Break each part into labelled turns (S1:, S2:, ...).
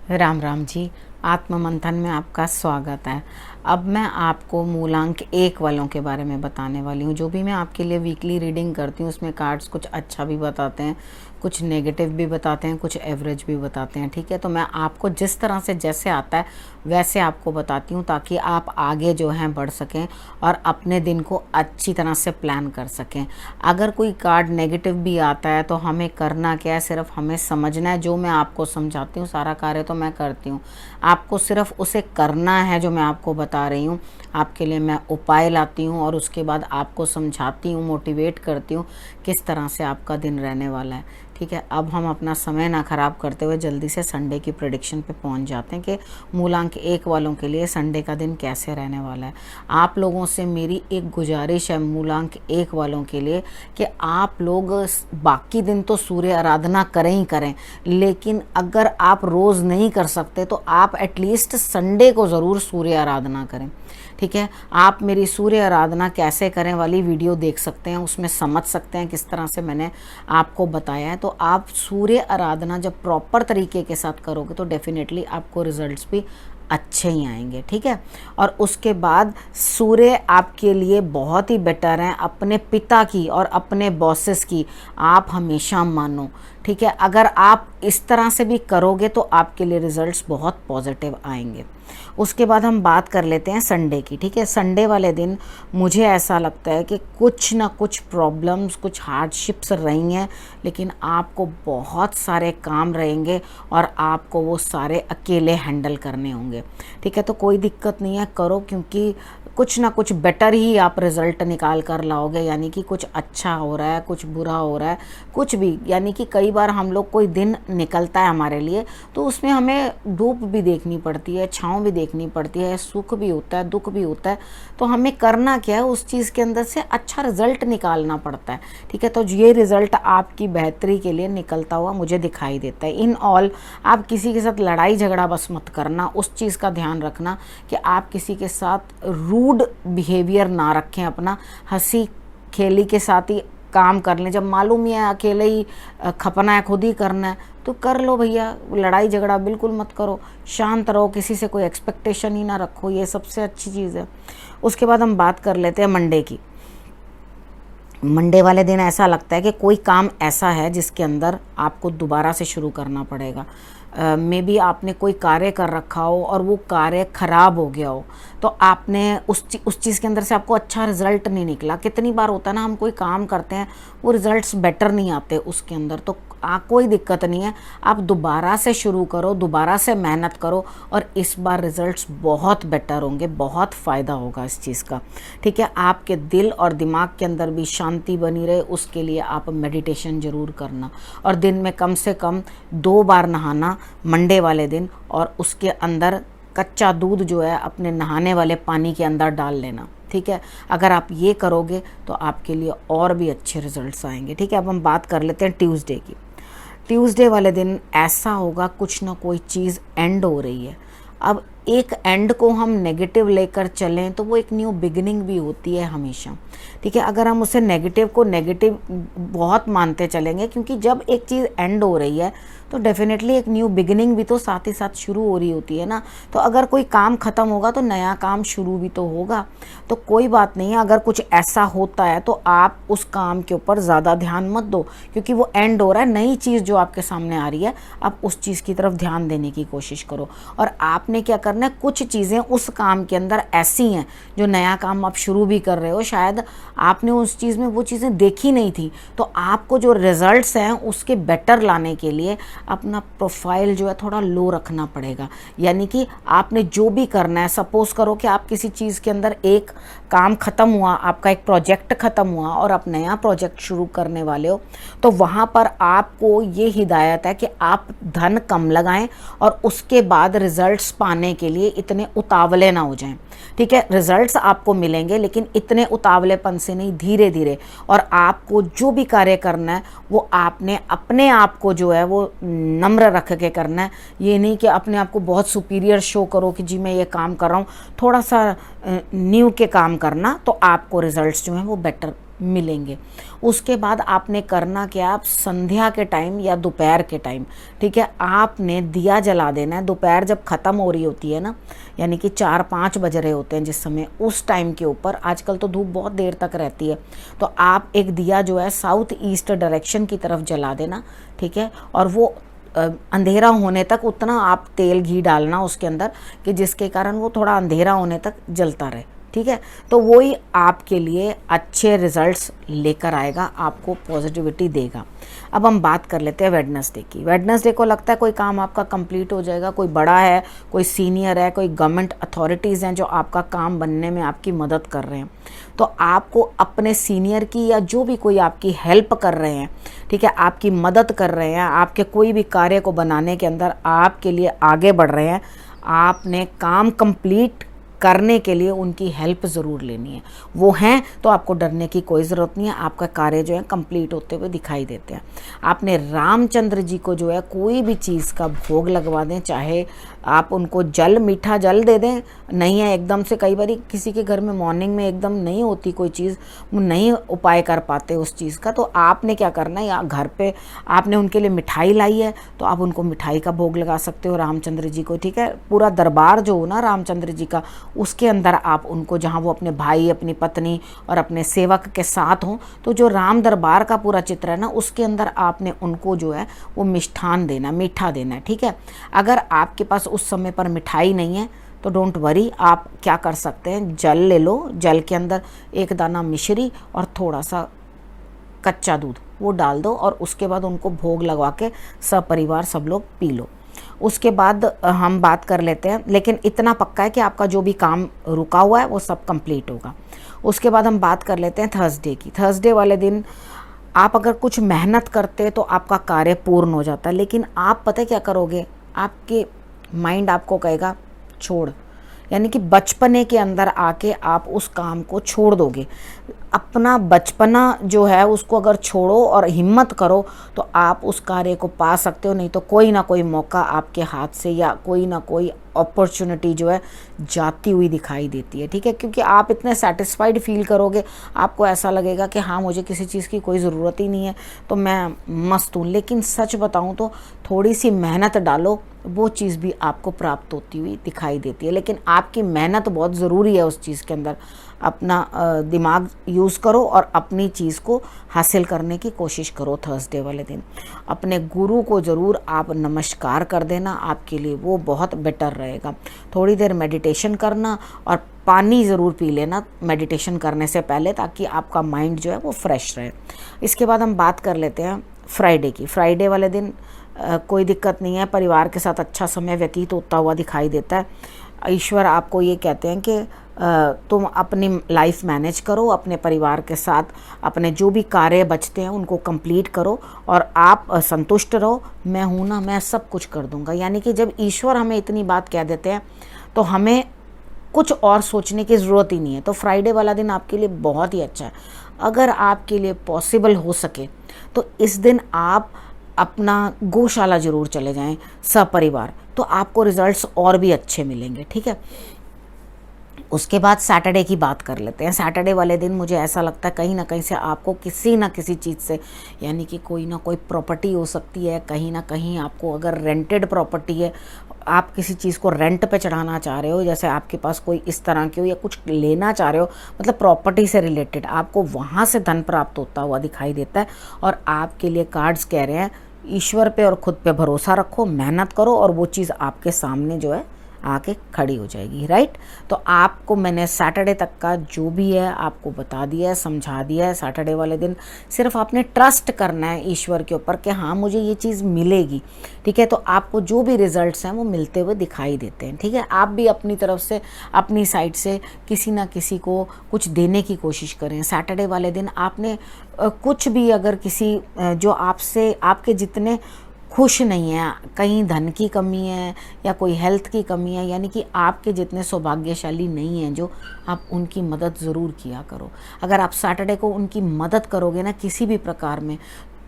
S1: राम राम जी। आत्म मंथन में आपका स्वागत है। अब मैं आपको मूलांक 1 वालों के बारे में बताने वाली हूँ। जो भी मैं आपके लिए वीकली रीडिंग करती हूँ उसमें कार्ड्स कुछ अच्छा भी बताते हैं, कुछ नेगेटिव भी बताते हैं, कुछ एवरेज भी बताते हैं। ठीक है, तो मैं आपको जिस तरह से जैसे आता है वैसे आपको बताती हूँ ताकि आप आगे जो हैं बढ़ सकें और अपने दिन को अच्छी तरह से प्लान कर सकें। अगर कोई कार्ड नेगेटिव भी आता है तो हमें करना क्या है, सिर्फ हमें समझना है। जो मैं आपको समझाती हूँ सारा कार्य तो मैं करती हूँ, आपको सिर्फ उसे करना है जो मैं आपको बता रही हूँ। आपके लिए मैं उपाय लाती हूँ और उसके बाद आपको समझाती हूँ, मोटिवेट करती हूँ किस तरह से आपका दिन रहने वाला है। ठीक है, अब हम अपना समय ना ख़राब करते हुए जल्दी से संडे की प्रेडिक्शन पे पहुंच जाते हैं कि मूलांक 1 वालों के लिए संडे का दिन कैसे रहने वाला है। आप लोगों से मेरी एक गुजारिश है मूलांक 1 वालों के लिए कि आप लोग बाकी दिन तो सूर्य आराधना करें ही करें, लेकिन अगर आप रोज़ नहीं कर सकते तो आप एटलीस्ट संडे को ज़रूर सूर्य आराधना करें। ठीक है, आप मेरी सूर्य आराधना कैसे करें वाली वीडियो देख सकते हैं, उसमें समझ सकते हैं किस तरह से मैंने आपको बताया है। तो आप सूर्य आराधना जब प्रॉपर तरीके के साथ करोगे तो डेफिनेटली आपको रिजल्ट्स भी अच्छे ही आएंगे। ठीक है, और उसके बाद सूर्य आपके लिए बहुत ही बेटर हैं। अपने पिता की और अपने बॉसेस की आप हमेशा मानो। ठीक है, अगर आप इस तरह से भी करोगे तो आपके लिए रिजल्ट्स बहुत पॉजिटिव आएंगे। उसके बाद हम बात कर लेते हैं संडे की। ठीक है, संडे वाले दिन मुझे ऐसा लगता है कि कुछ ना कुछ प्रॉब्लम्स, कुछ हार्डशिप्स रही हैं, लेकिन आपको बहुत सारे काम रहेंगे और आपको वो सारे अकेले हैंडल करने होंगे। ठीक है, तो कोई दिक्कत नहीं है, करो, क्योंकि कुछ ना कुछ बेटर ही आप रिज़ल्ट निकाल कर लाओगे। यानी कि कुछ अच्छा हो रहा है, कुछ बुरा हो रहा है, कुछ भी। यानी कि कई बार हम लोग कोई दिन निकलता है हमारे लिए तो उसमें हमें धूप भी देखनी पड़ती है, छाँव भी देखनी पड़ती है, सुख भी होता है, दुख भी होता है। तो हमें करना क्या है, उस चीज़ के अंदर से अच्छा रिज़ल्ट निकालना पड़ता है। ठीक है, तो ये रिज़ल्ट आपकी बेहतरी के लिए निकलता हुआ मुझे दिखाई देता है। इन ऑल आप किसी के साथ लड़ाई झगड़ा बस मत करना, उस चीज़ का ध्यान रखना कि आप किसी के साथ रूड बिहेवियर ना रखें। अपना हंसी खेली के साथ ही काम कर लें। जब मालूम ही है अकेले ही खपना है, खुद ही करना है, तो कर लो भैया। लड़ाई झगड़ा बिल्कुल मत करो, शांत रहो, किसी से कोई एक्सपेक्टेशन ही ना रखो, ये सबसे अच्छी चीज़ है। उसके बाद हम बात कर लेते हैं मंडे की। मंडे वाले दिन ऐसा लगता है कि कोई काम ऐसा है जिसके अंदर आपको दोबारा से शुरू करना पड़ेगा। मे बी आपने कोई कार्य कर रखा हो और वो कार्य ख़राब हो गया हो, तो आपने उस चीज़ के अंदर से आपको अच्छा रिज़ल्ट नहीं निकला। कितनी बार होता है ना, हम कोई काम करते हैं वो रिज़ल्ट्स बेटर नहीं आते उसके अंदर, तो कोई दिक्कत नहीं है, आप दोबारा से शुरू करो, दोबारा से मेहनत करो और इस बार रिज़ल्ट्स बहुत बेटर होंगे, बहुत फ़ायदा होगा इस चीज़ का। ठीक है, आपके दिल और दिमाग के अंदर भी शांति बनी रहे उसके लिए आप मेडिटेशन ज़रूर करना और दिन में कम से कम 2 बार नहाना मंडे वाले दिन, और उसके अंदर कच्चा दूध जो है अपने नहाने वाले पानी के अंदर डाल लेना। ठीक है, अगर आप ये करोगे तो आपके लिए और भी अच्छे रिजल्ट्स आएंगे। ठीक है, अब हम बात कर लेते हैं ट्यूसडे की। ट्यूसडे वाले दिन ऐसा होगा, कुछ ना कोई चीज़ एंड हो रही है। अब एक एंड को हम नेगेटिव लेकर चलें तो वो एक न्यू बिगिनिंग भी होती है हमेशा। ठीक है, अगर हम उसे नेगेटिव को नेगेटिव बहुत मानते चलेंगे, क्योंकि जब एक चीज़ एंड हो रही है तो डेफिनेटली एक न्यू बिगिनिंग भी तो साथ ही साथ शुरू हो रही होती है ना। तो अगर कोई काम ख़त्म होगा तो नया काम शुरू भी तो होगा। तो कोई बात नहीं है, अगर कुछ ऐसा होता है तो आप उस काम के ऊपर ज़्यादा ध्यान मत दो, क्योंकि वो एंड हो रहा है। नई चीज़ जो आपके सामने आ रही है, आप उस चीज़ की तरफ ध्यान देने की कोशिश करो। और आपने क्या करना है, कुछ चीज़ें उस काम के अंदर ऐसी हैं जो नया काम आप शुरू भी कर रहे हो, शायद आपने उस चीज़ में वो चीज़ें देखी नहीं थी, तो आपको जो रिजल्ट्स हैं उसके बेटर लाने के लिए अपना प्रोफाइल जो है थोड़ा लो रखना पड़ेगा। यानी कि आपने जो भी करना है, सपोज करो कि आप किसी चीज़ के अंदर एक काम ख़त्म हुआ, आपका एक प्रोजेक्ट ख़त्म हुआ और आप नया प्रोजेक्ट शुरू करने वाले हो, तो वहाँ पर आपको ये हिदायत है कि आप धन कम लगाएं और उसके बाद रिजल्ट्स पाने के लिए इतने उतावले ना हो जाएं। ठीक है, रिजल्ट्स आपको मिलेंगे लेकिन इतने उतावलेपन से नहीं, धीरे धीरे। और आपको जो भी कार्य करना है वो आपने अपने आप को जो है वो नम्र रख के करना है। ये नहीं कि अपने आप को बहुत सुपीरियर शो करो कि जी मैं ये काम कर रहा हूँ, थोड़ा सा न्यू के काम करना, तो आपको रिजल्ट्स जो हैं वो बेटर मिलेंगे। उसके बाद आपने करना क्या, आप संध्या के टाइम या दोपहर के टाइम, ठीक है, आपने दिया जला देना है। दोपहर जब ख़त्म हो रही होती है ना, यानी कि 4-5 बज रहे होते हैं जिस समय, उस टाइम के ऊपर, आजकल तो धूप बहुत देर तक रहती है, तो आप एक दिया जो है साउथ ईस्ट डायरेक्शन की तरफ जला देना, ठीक है। और वो अंधेरा होने तक उतना आप तेल घी डालना उसके अंदर कि जिसके कारण वो थोड़ा अंधेरा होने तक जलता रहे, ठीक है। तो वो ही आपके लिए अच्छे रिजल्ट्स लेकर आएगा, आपको पॉजिटिविटी देगा। अब हम बात कर लेते हैं वेडनेसडे की। वेडनेसडे को लगता है कोई काम आपका कंप्लीट हो जाएगा, कोई बड़ा है, कोई सीनियर है, कोई गवर्नमेंट अथॉरिटीज़ हैं जो आपका काम बनने में आपकी मदद कर रहे हैं। तो आपको अपने सीनियर की या जो भी कोई आपकी हेल्प कर रहे हैं, ठीक है, आपकी मदद कर रहे हैं, आपके कोई भी कार्य को बनाने के अंदर आपके लिए आगे बढ़ रहे हैं, आपने काम कंप्लीट करने के लिए उनकी हेल्प ज़रूर लेनी है। वो हैं तो आपको डरने की कोई ज़रूरत नहीं है, आपका कार्य जो है कंप्लीट होते हुए दिखाई देते हैं। आपने रामचंद्र जी को जो है कोई भी चीज़ का भोग लगवा दें, चाहे आप उनको जल, मीठा जल दे दें, नहीं है एकदम से, कई बार किसी के घर में मॉर्निंग में एकदम नहीं होती कोई चीज़, वो नहीं उपाय कर पाते उस चीज़ का, तो आपने क्या करना है, या घर पे आपने उनके लिए मिठाई लाई है तो आप उनको मिठाई का भोग लगा सकते हो रामचंद्र जी को, ठीक है। पूरा दरबार जो हो ना रामचंद्र जी का, उसके अंदर आप उनको, जहाँ वो अपने भाई, अपनी पत्नी और अपने सेवक के साथ हों, तो जो राम दरबार का पूरा चित्र है ना, उसके अंदर आपने उनको जो है वो मिष्ठान देना, मीठा देना है, ठीक है। अगर आपके पास उस समय पर मिठाई नहीं है तो डोंट वरी, आप क्या कर सकते हैं, जल ले लो, जल के अंदर एक दाना मिश्री और थोड़ा सा कच्चा दूध वो डाल दो, और उसके बाद उनको भोग लगवा के सपरिवार सब लोग पी लो। उसके बाद हम बात कर लेते हैं, लेकिन इतना पक्का है कि आपका जो भी काम रुका हुआ है वो सब कंप्लीट होगा। उसके बाद हम बात कर लेते हैं थर्सडे की। थर्सडे वाले दिन आप अगर कुछ मेहनत करते तो आपका कार्य पूर्ण हो जाता, लेकिन आप पता है क्या करोगे, आपके माइंड आपको कहेगा छोड़, यानी कि बचपने के अंदर आके आप उस काम को छोड़ दोगे। अपना बचपना जो है उसको अगर छोड़ो और हिम्मत करो तो आप उस कार्य को पा सकते हो, नहीं तो कोई ना कोई मौका आपके हाथ से या कोई ना कोई अपॉर्चुनिटी जो है जाती हुई दिखाई देती है, ठीक है। क्योंकि आप इतने सेटिस्फाइड फील करोगे, आपको ऐसा लगेगा कि हाँ मुझे किसी चीज़ की कोई ज़रूरत ही नहीं है, तो मैं मस्त हूँ। लेकिन सच बताऊँ तो थोड़ी सी मेहनत डालो, वो चीज़ भी आपको प्राप्त होती हुई दिखाई देती है। लेकिन आपकी मेहनत बहुत ज़रूरी है उस चीज़ के अंदर, अपना दिमाग यूज़ करो और अपनी चीज़ को हासिल करने की कोशिश करो। थर्सडे वाले दिन अपने गुरु को ज़रूर आप नमस्कार कर देना, आपके लिए वो बहुत बेटर रहेगा। थोड़ी देर मेडिटेशन करना और पानी ज़रूर पी लेना मेडिटेशन करने से पहले, ताकि आपका माइंड जो है वो फ्रेश रहे। इसके बाद हम बात कर लेते हैं फ्राइडे की। फ्राइडे वाले दिन कोई दिक्कत नहीं है, परिवार के साथ अच्छा समय व्यतीत होता हुआ दिखाई देता है। ईश्वर आपको ये कहते हैं कि तुम अपनी लाइफ मैनेज करो, अपने परिवार के साथ अपने जो भी कार्य बचते हैं उनको कंप्लीट करो और आप संतुष्ट रहो, मैं हूँ ना, मैं सब कुछ कर दूँगा। यानी कि जब ईश्वर हमें इतनी बात कह देते हैं तो हमें कुछ और सोचने की ज़रूरत ही नहीं है। तो फ्राइडे वाला दिन आपके लिए बहुत ही अच्छा है। अगर आपके लिए पॉसिबल हो सके तो इस दिन आप अपना गौशाला ज़रूर चले जाएं सपरिवार, तो आपको रिजल्ट्स और भी अच्छे मिलेंगे, ठीक है। उसके बाद सैटरडे की बात कर लेते हैं। सैटरडे वाले दिन मुझे ऐसा लगता है कहीं ना कहीं से आपको किसी ना किसी चीज़ से, यानी कि कोई ना कोई प्रॉपर्टी हो सकती है, कहीं ना कहीं आपको अगर रेंटेड प्रॉपर्टी है, आप किसी चीज़ को रेंट पे चढ़ाना चाह रहे हो, जैसे आपके पास कोई इस तरह की हो या कुछ लेना चाह रहे हो, मतलब प्रॉपर्टी से रिलेटेड, आपको वहाँ से धन प्राप्त होता हुआ दिखाई देता है। और आपके लिए कार्ड्स कह रहे हैं ईश्वर पे और ख़ुद पे भरोसा रखो, मेहनत करो और वो चीज़ आपके सामने जो है आके खड़ी हो जाएगी, राइट। तो आपको मैंने सैटरडे तक का जो भी है आपको बता दिया है, समझा दिया है। सैटरडे वाले दिन सिर्फ आपने ट्रस्ट करना है ईश्वर के ऊपर कि हाँ मुझे ये चीज़ मिलेगी, ठीक है। तो आपको जो भी रिजल्ट्स हैं वो मिलते हुए दिखाई देते हैं, ठीक है। आप भी अपनी तरफ से, अपनी साइड से किसी ना किसी को कुछ देने की कोशिश करें। सैटरडे वाले दिन आपने कुछ भी, अगर किसी जो आपसे, आपके जितने खुश नहीं है, कहीं धन की कमी है या कोई हेल्थ की कमी है, यानी कि आपके जितने सौभाग्यशाली नहीं हैं जो, आप उनकी मदद ज़रूर किया करो। अगर आप सैटरडे को उनकी मदद करोगे ना किसी भी प्रकार में,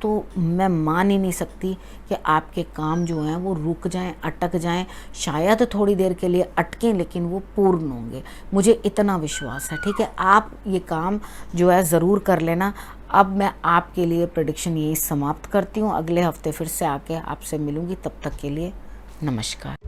S1: तो मैं मान ही नहीं सकती कि आपके काम जो हैं वो रुक जाएं, अटक जाएं, शायद थोड़ी देर के लिए अटकें लेकिन वो पूर्ण होंगे, मुझे इतना विश्वास है। ठीक है, आप ये काम जो है ज़रूर कर लेना। अब मैं आपके लिए प्रेडिक्शन यही समाप्त करती हूँ, अगले हफ्ते फिर से आके आपसे मिलूँगी, तब तक के लिए नमस्कार।